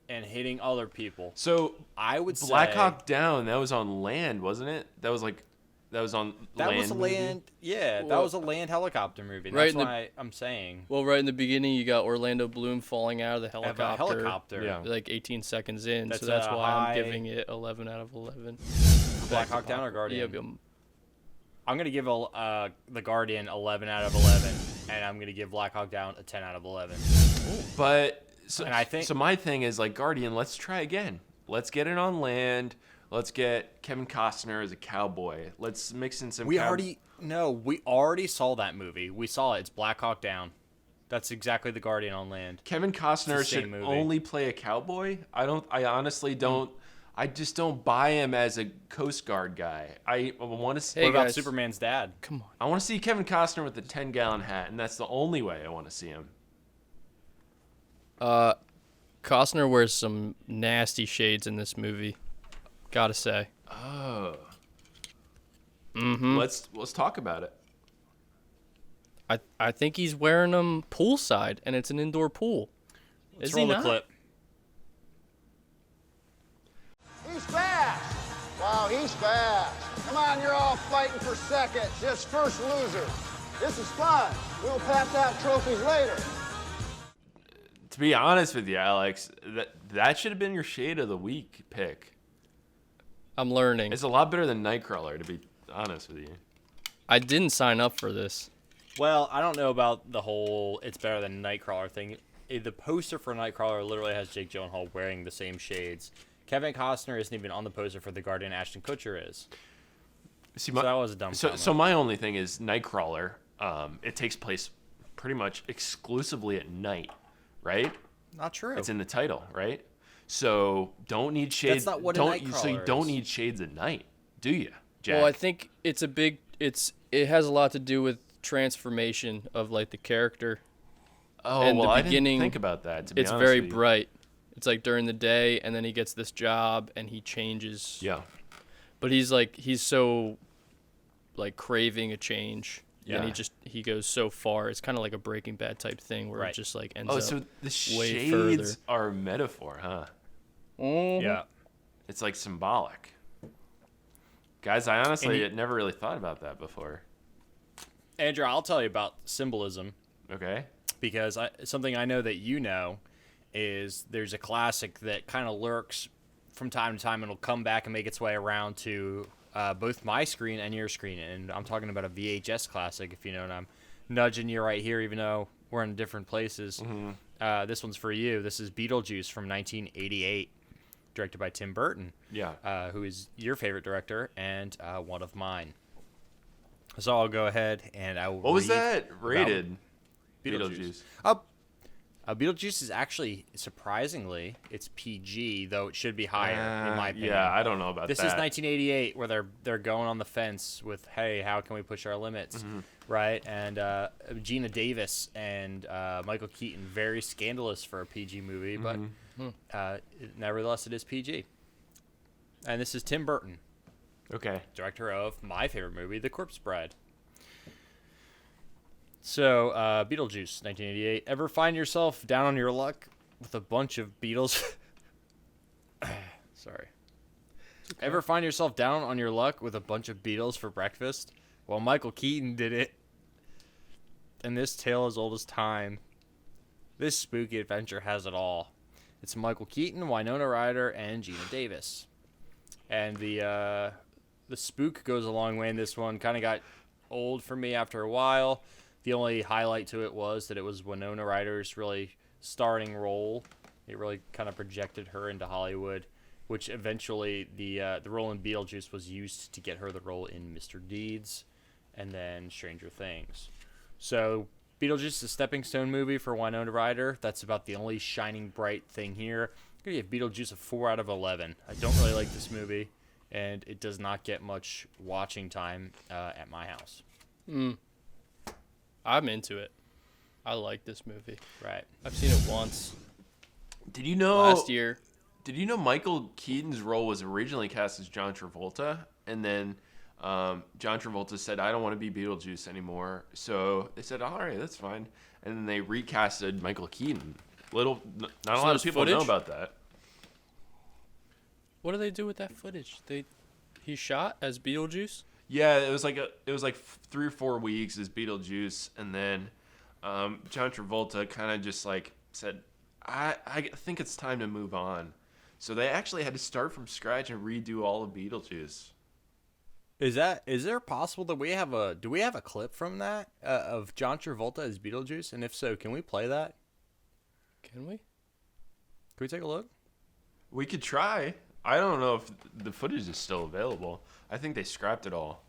and hitting other people. So I would say Black Hawk Down, that was on land, wasn't it? That was on land. Was a land. Yeah, that was a land helicopter movie. That's why I'm saying. Well, right in the beginning, you got Orlando Bloom falling out of the helicopter. Like 18 seconds in. That's so that's why I'm giving it 11 out of 11. Black Hawk Down or Guardian? Yeah, I'm gonna give the Guardian 11 out of 11, and I'm gonna give Black Hawk Down a 10 out of 11. But so my thing is, like, Guardian, let's try again. Let's get it on land. Let's get Kevin Costner as a cowboy. Let's mix in some. We already saw that movie. We saw it. It's Black Hawk Down. That's exactly the Guardian on land. Kevin Costner should only play a cowboy. I honestly don't. I just don't buy him as a Coast Guard guy. I want to see. What about Superman's dad? Come on. I want to see Kevin Costner with a 10-gallon hat, and that's the only way I want to see him. Costner wears some nasty shades in this movie. Gotta say. Oh. Mm-hmm. Let's talk about it. I think he's wearing them poolside, and it's an indoor pool. Let's roll the clip. He's fast. Wow, he's fast. Come on, you're all fighting for second. Just first loser. This is fun. We'll pass out trophies later. To be honest with you, Alex, that should have been your shade of the week pick. I'm learning. It's a lot better than Nightcrawler, to be honest with you. I didn't sign up for this. Well, I don't know about the whole it's better than Nightcrawler thing. The poster for Nightcrawler literally has Jake Gyllenhaal wearing the same shades. Kevin Costner isn't even on the poster for The Guardian. Ashton Kutcher is. See, so that was a dumb comment. So my only thing is Nightcrawler. it takes place pretty much exclusively at night, right? Not true. It's in the title, right? So don't need shades. That's not what a So you Nightcrawler don't is. need shades at night, do you, Jack? Well, I think it has a lot to do with transformation of like the character. Oh, and well, the I beginning, didn't think about that. To be it's honest very with you. bright. It's like during the day, and then he gets this job, and he changes. Yeah. But he's so like craving a change. Yeah. And he goes so far. It's kind of like a Breaking Bad type thing where it just like ends up so the way further. shades are a metaphor, huh? Mhm. Yeah. It's like symbolic. Guys, I honestly had never really thought about that before. Andrew, I'll tell you about symbolism. Okay. Because something I know that you know is there's a classic that kind of lurks from time to time and will come back and make its way around to both my screen and your screen. And I'm talking about a VHS classic, if you know, and I'm nudging you right here, even though we're in different places. Mm-hmm. This one's for you. This is Beetlejuice from 1988, directed by Tim Burton. Yeah. Who is your favorite director and one of mine. So I'll go ahead and I will What was read that rated? about Beetlejuice. Beetlejuice is actually, surprisingly, it's PG, though it should be higher, in my opinion. Yeah, I don't know about this that. This is 1988, where they're going on the fence with, hey, how can we push our limits, right? And Gina Davis and Michael Keaton, very scandalous for a PG movie, but nevertheless, it is PG. And this is Tim Burton. Okay. Director of my favorite movie, The Corpse Bride. So, Beetlejuice, 1988. Ever find yourself down on your luck with a bunch of Beatles? Sorry. Okay. Ever find yourself down on your luck with a bunch of Beatles for breakfast? Well, Michael Keaton did it. And this tale as old as time. This spooky adventure has it all. It's Michael Keaton, Winona Ryder, and Gina Davis. And the spook goes a long way in this one. Kind of got old for me after a while. The only highlight to it was that it was Winona Ryder's really starting role. It really kind of projected her into Hollywood, which eventually the role in Beetlejuice was used to get her the role in Mr. Deeds and then Stranger Things. So Beetlejuice is a stepping stone movie for Winona Ryder. That's about the only shining bright thing here. I'm going to give Beetlejuice a 4 out of 11. I don't really like this movie, and it does not get much watching time at my house. I'm into it. I like this movie. Right. I've seen it once. Did you know last year? Did you know Michael Keaton's role was originally cast as John Travolta, and then John Travolta said, "I don't want to be Beetlejuice anymore." So they said, "All right, that's fine," and then they recasted Michael Keaton. Not a lot of people know about that. What do they do with that footage? He shot as Beetlejuice? Yeah, it was like 3 or 4 weeks as Beetlejuice, and then John Travolta kind of just like said, I think it's time to move on. So they actually had to start from scratch and redo all of Beetlejuice. Is there possible that do we have a clip from that of John Travolta as Beetlejuice? And if so, can we play that? Can we? Can we take a look? We could try. I don't know if the footage is still available. I think they scrapped it all.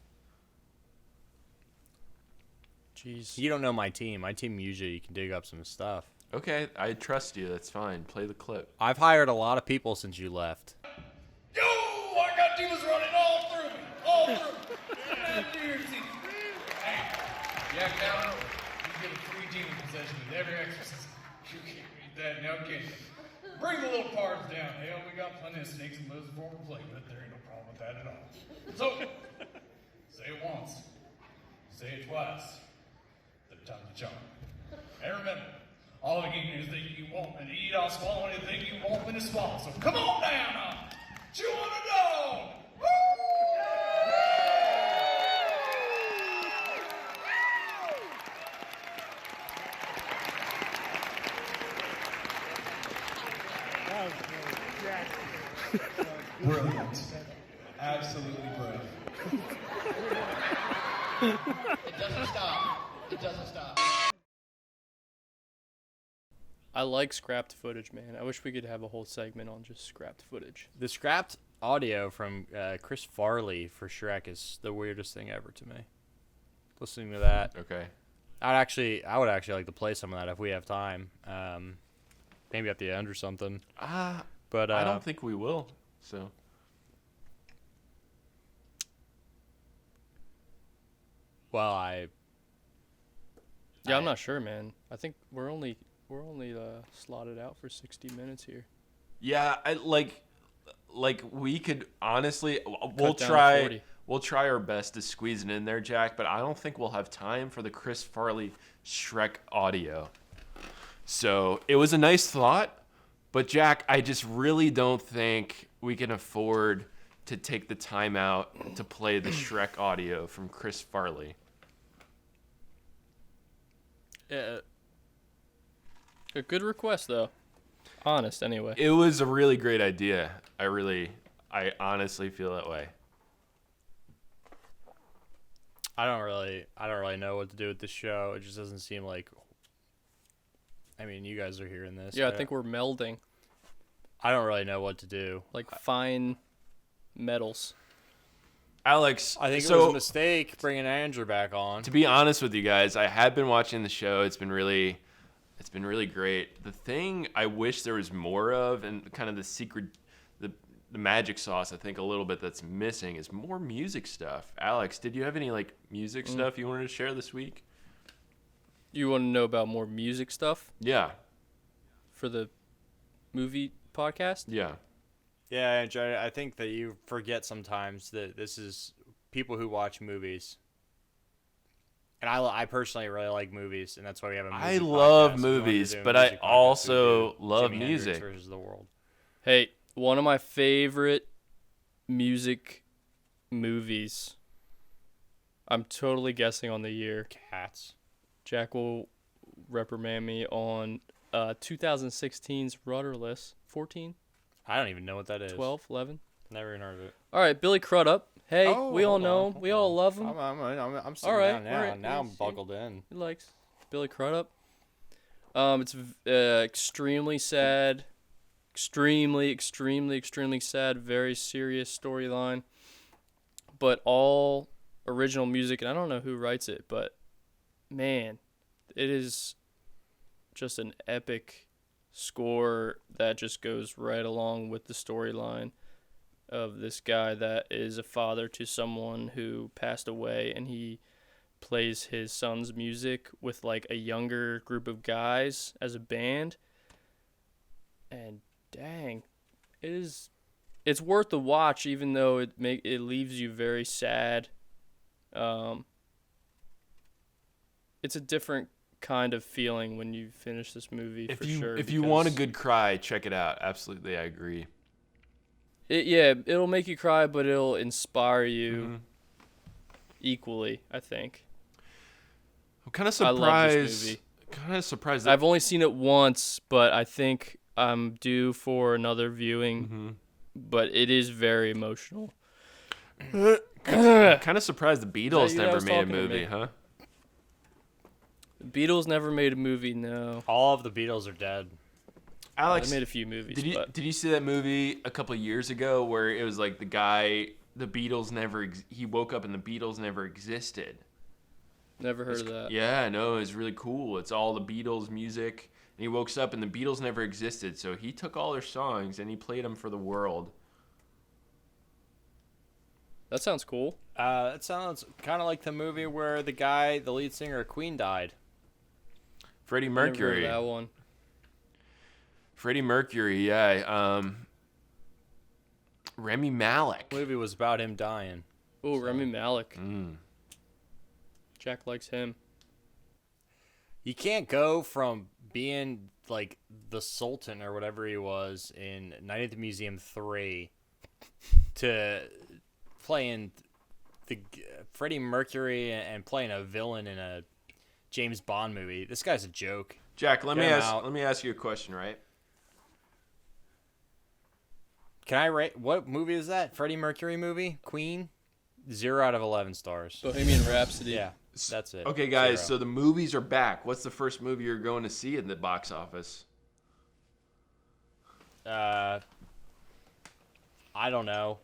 Jeez. You don't know my team. My team usually can dig up some stuff. Okay, I trust you. That's fine. Play the clip. I've hired a lot of people since you left. Yo, I got demons running all through me. All through me. Hey, Jack Downer, you get a free demon possession with every exorcism. You can't read that now, can you? Bring the little parts down. Hell, we got plenty of snakes and lizards for them to play with. There ain't no problem with that at all. So, say it once. Say it twice. Third time's a charm. And remember, all I give you is anything you want, and to eat, I'll swallow anything you want me to swallow. So come on down, chew on a dog. Woo! Brilliant. Absolutely brilliant. It doesn't stop. It doesn't stop. I like scrapped footage, man. I wish we could have a whole segment on just scrapped footage. The scrapped audio from Chris Farley for Shrek is the weirdest thing ever to me. Listening to that. Okay. I would actually like to play some of that if we have time. Maybe at the end or something. But I don't think we will. So. Well, I'm not sure, man. I think we're only slotted out for 60 minutes here. Yeah, like we could honestly, we'll Cut down to try 40. we'll try our best to squeeze it in there, Jack. But I don't think we'll have time for the Chris Farley Shrek audio. So it was a nice thought, but Jack, I just really don't think we can afford to take the time out to play the Shrek audio from Chris Farley. A good request, though. Honest, anyway. It was a really great idea. I honestly feel that way. I don't really know what to do with this show. It just doesn't seem like. I mean, you guys are hearing this. Yeah, I think we're melding. I don't really know what to do. Like fine metals. Alex, I think it was a mistake bringing Andrew back on. To be honest with you guys, I have been watching the show. It's been really great. The thing I wish there was more of, and kind of the secret, the magic sauce, I think a little bit that's missing, is more music stuff. Alex, did you have any like music stuff you wanted to share this week? You want to know about more music stuff? Yeah. For the movie podcast? Yeah. Yeah, Andrew, I think that you forget sometimes that this is people who watch movies. And I personally really like movies, and that's why we have a movie I podcast. love We wanted to movies, do a but music I podcast. also We do love Jimi Hendrix music. versus the world. Hey, one of my favorite music movies. I'm totally guessing on the year. Cats. Jack will reprimand me on 2016's Rudderless. 14? I don't even know what that is. 12? 11? Never even heard of it. All right, Billy Crudup. Hey, Oh, we all hold know on, him. We all love him. I'm sitting All right, down now. all right. Now I'm See? buckled in. He likes Billy Crudup. It's extremely sad. Extremely sad. Very serious storyline. But all original music, and I don't know who writes it, but man, it is just an epic score that just goes right along with the storyline of this guy that is a father to someone who passed away, and he plays his son's music with like a younger group of guys as a band. And dang, it's worth the watch, even though it leaves you very sad. It's a different kind of feeling when you finish this movie. If you want a good cry, check it out. Absolutely, I agree. It'll make you cry, but it'll inspire you equally, I think. I'm kind of I love this surprised. movie. Kind of surprised. I've only seen it once, but I think I'm due for another viewing. But it is very emotional. Kind of surprised the Beatles you that never was made a talking to movie, me? huh? Beatles never made a movie, no. All of the Beatles are dead. Alex, they made a few movies. Did you see that movie a couple of years ago where it was like the guy, the Beatles never, he woke up and the Beatles never existed? Never heard of that. Yeah, no, it's really cool. It's all the Beatles music, and he wakes up and the Beatles never existed. So he took all their songs and he played them for the world. That sounds cool. That sounds kind of like the movie where the lead singer of Queen, died. Freddie Never heard Mercury. of that one. Freddie Mercury, yeah. Remy Malek. The movie was about him dying. Oh, Remy Malek. Mm. Jack likes him. You can't go from being like the Sultan or whatever he was in Night at the Museum 3 to playing the Freddie Mercury and playing a villain in a James Bond movie. This guy's a joke. Jack, let Get me him ask. out. Let me ask you a question, right? Can I rate what movie is that? Freddie Mercury movie? Queen? 0 out of 11 stars. Bohemian Rhapsody. Yeah, that's it. Okay, guys. 0. So the movies are back. What's the first movie you're going to see in the box office? I don't know.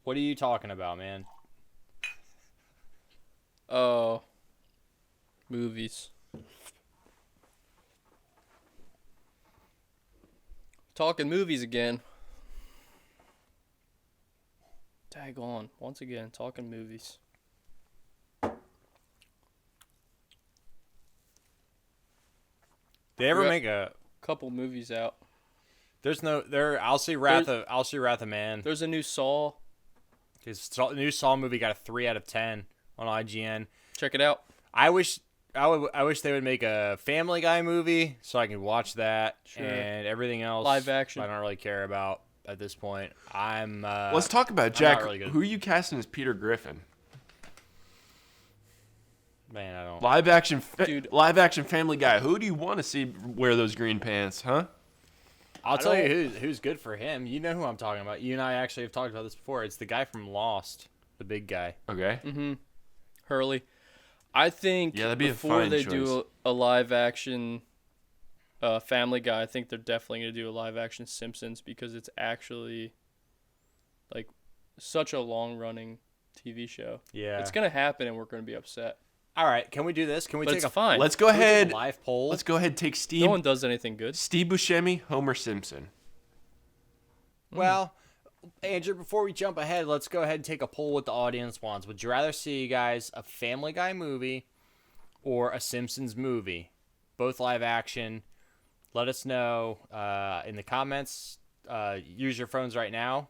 What are you talking about, man? Oh. Movies. Talking movies again. Tag on. Once again, talking movies. They ever We got make a couple movies out? There's no there. I'll see Wrath of Man. There's a new Saw. His new Saw movie got a 3 out of 10 on IGN. Check it out. I wish they would make a Family Guy movie so I can watch that. Sure. And everything else. Live action. I don't really care about at this point. Let's talk about I'm Jack. not really good. Who are you casting as Peter Griffin? Man, I don't. Live action Family Guy. Who do you want to see wear those green pants, huh? I'll tell you who's good for him. You know who I'm talking about. You and I actually have talked about this before. It's the guy from Lost, the big guy. Okay. Mm-hmm. Hurley. I think that'd be before a fine they choice. do a live action Family Guy, I think they're definitely going to do a live action Simpsons because it's actually like such a long running TV show. Yeah. It's going to happen and we're going to be upset. All right, can we do this? Can we But take it's fine. Let's go can we take ahead. a live poll? Let's go ahead and take Steve. No one does anything good. Steve Buscemi, Homer Simpson. Well, Andrew, before we jump ahead, let's go ahead and take a poll what the audience wants. Would you rather see, you guys, a Family Guy movie or a Simpsons movie? Both live action. Let us know in the comments. Use your phones right now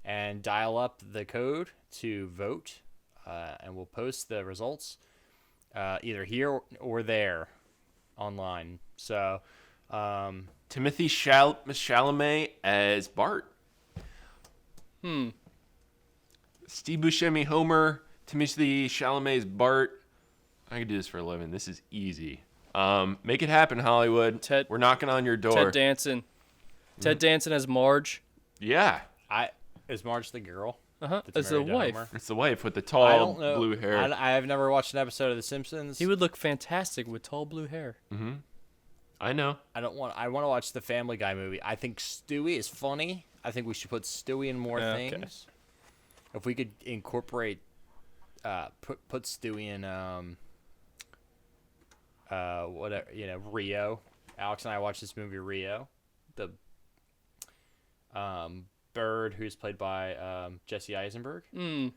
and dial up the code to vote, and we'll post the results either here or there online. So, Timothy Chalamet as Bart. Steve Buscemi, Homer. Timothy Chalamet as Bart. I can do this for a living. This is easy. Make it happen, Hollywood. We're knocking on your door. Ted Danson. Ted Danson as Marge. Yeah. Is Marge the girl? Uh-huh. that's As the married to wife. Homer? It's the wife with the I tall don't know. blue hair. I have never watched an episode of The Simpsons. He would look fantastic with tall blue hair. Mm-hmm. I know. I want to watch the Family Guy movie. I think Stewie is funny. I think we should put Stewie in more Okay. things. If we could incorporate, put Stewie in, whatever, Rio. Alex and I watched this movie Rio. The bird who's played by Jesse Eisenberg. Mm.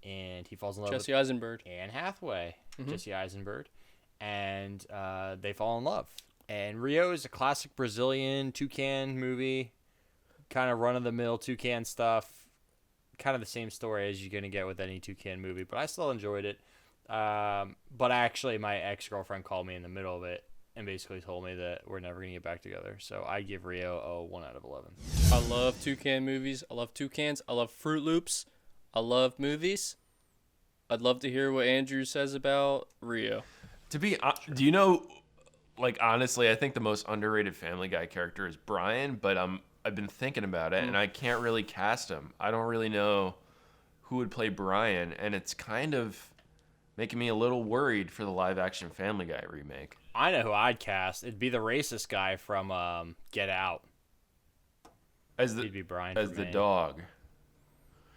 And he falls in love Jesse with Eisenberg. Anne Hathaway. Mhm. Jesse Eisenberg. And they fall in love. And Rio is a classic Brazilian toucan movie. Kind of run-of-the-mill toucan stuff. Kind of the same story as you're going to get with any toucan movie. But I still enjoyed it. But actually, my ex-girlfriend called me in the middle of it and basically told me that we're never going to get back together. So I give Rio a 1 out of 11. I love toucan movies. I love toucans. I love Fruit Loops. I love movies. I'd love to hear what Andrew says about Rio. Do you know, like, honestly, I think the most underrated Family Guy character is Brian, but I've been thinking about it, and I can't really cast him. I don't really know who would play Brian, and it's kind of making me a little worried for the live-action Family Guy remake. I know who I'd cast. It'd be the racist guy from Get Out. He'd be Brian as for the me. dog.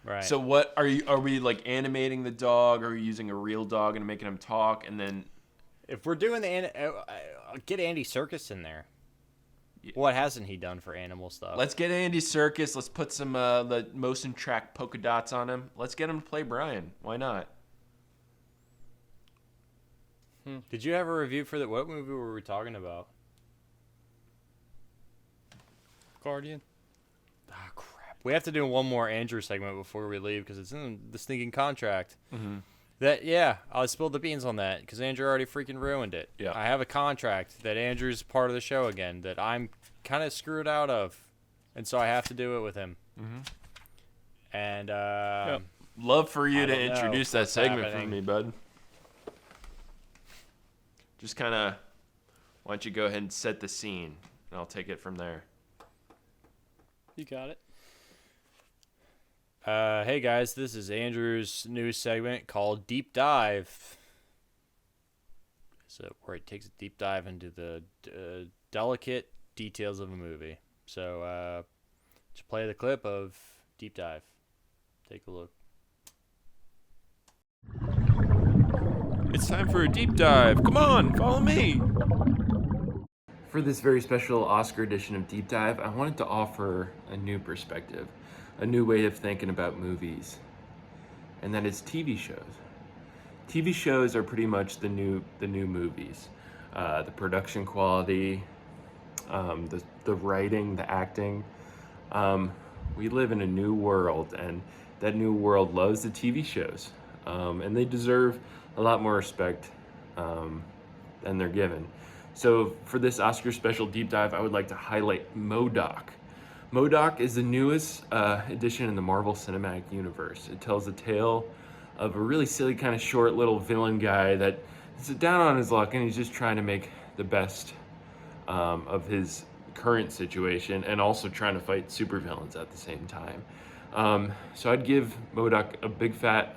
Right. So what are we like animating the dog? Or are you using a real dog and making him talk? And then If we're doing get Andy Serkis in there. What hasn't he done for animal stuff? let's get Andy Serkis. Let's put some the motion track polka dots on him. Let's get him to play Brian. Why not? Did you have a review for what movie were we talking about? Guardian. Ah, crap. We have to do one more Andrew segment before we leave because it's in the sneaking contract. Mm-hmm. I spilled the beans on that because Andrew already freaking ruined it. Yeah. I have a contract that Andrew's part of the show again that I'm kind of screwed out of, and so I have to do it with him. Mm-hmm. And Love for you I to don't know introduce that what's segment for happening. me, bud. Just kind of, why don't you go ahead and set the scene, and I'll take it from there. You got it. Hey guys, this is Andrew's new segment called Deep Dive. So where he takes a deep dive into the delicate details of a movie. So just play the clip of Deep Dive. Take a look. It's time for a deep dive. Come on, follow me. For this very special Oscar edition of Deep Dive, I wanted to offer a new perspective, a new way of thinking about movies, and that is TV shows. TV shows are pretty much the new movies. The production quality, the writing, the acting. We live in a new world, and that new world loves the TV shows, and they deserve a lot more respect than they're given. So for this Oscar special deep dive, I would like to highlight MODOK. MODOK is the newest addition in the Marvel Cinematic Universe. It tells a tale of a really silly, kind of short little villain guy that is down on his luck, and he's just trying to make the best of his current situation, and also trying to fight supervillains at the same time. So I'd give MODOK a big fat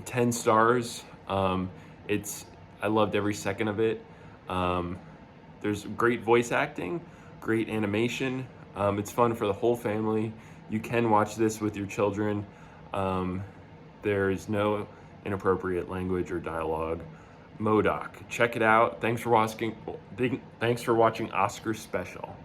10 stars. I loved every second of it. There's great voice acting, great animation. It's fun for the whole family. You can watch this with your children. There is no inappropriate language or dialogue. MODOK, check it out. Thanks for watching Oscar Special.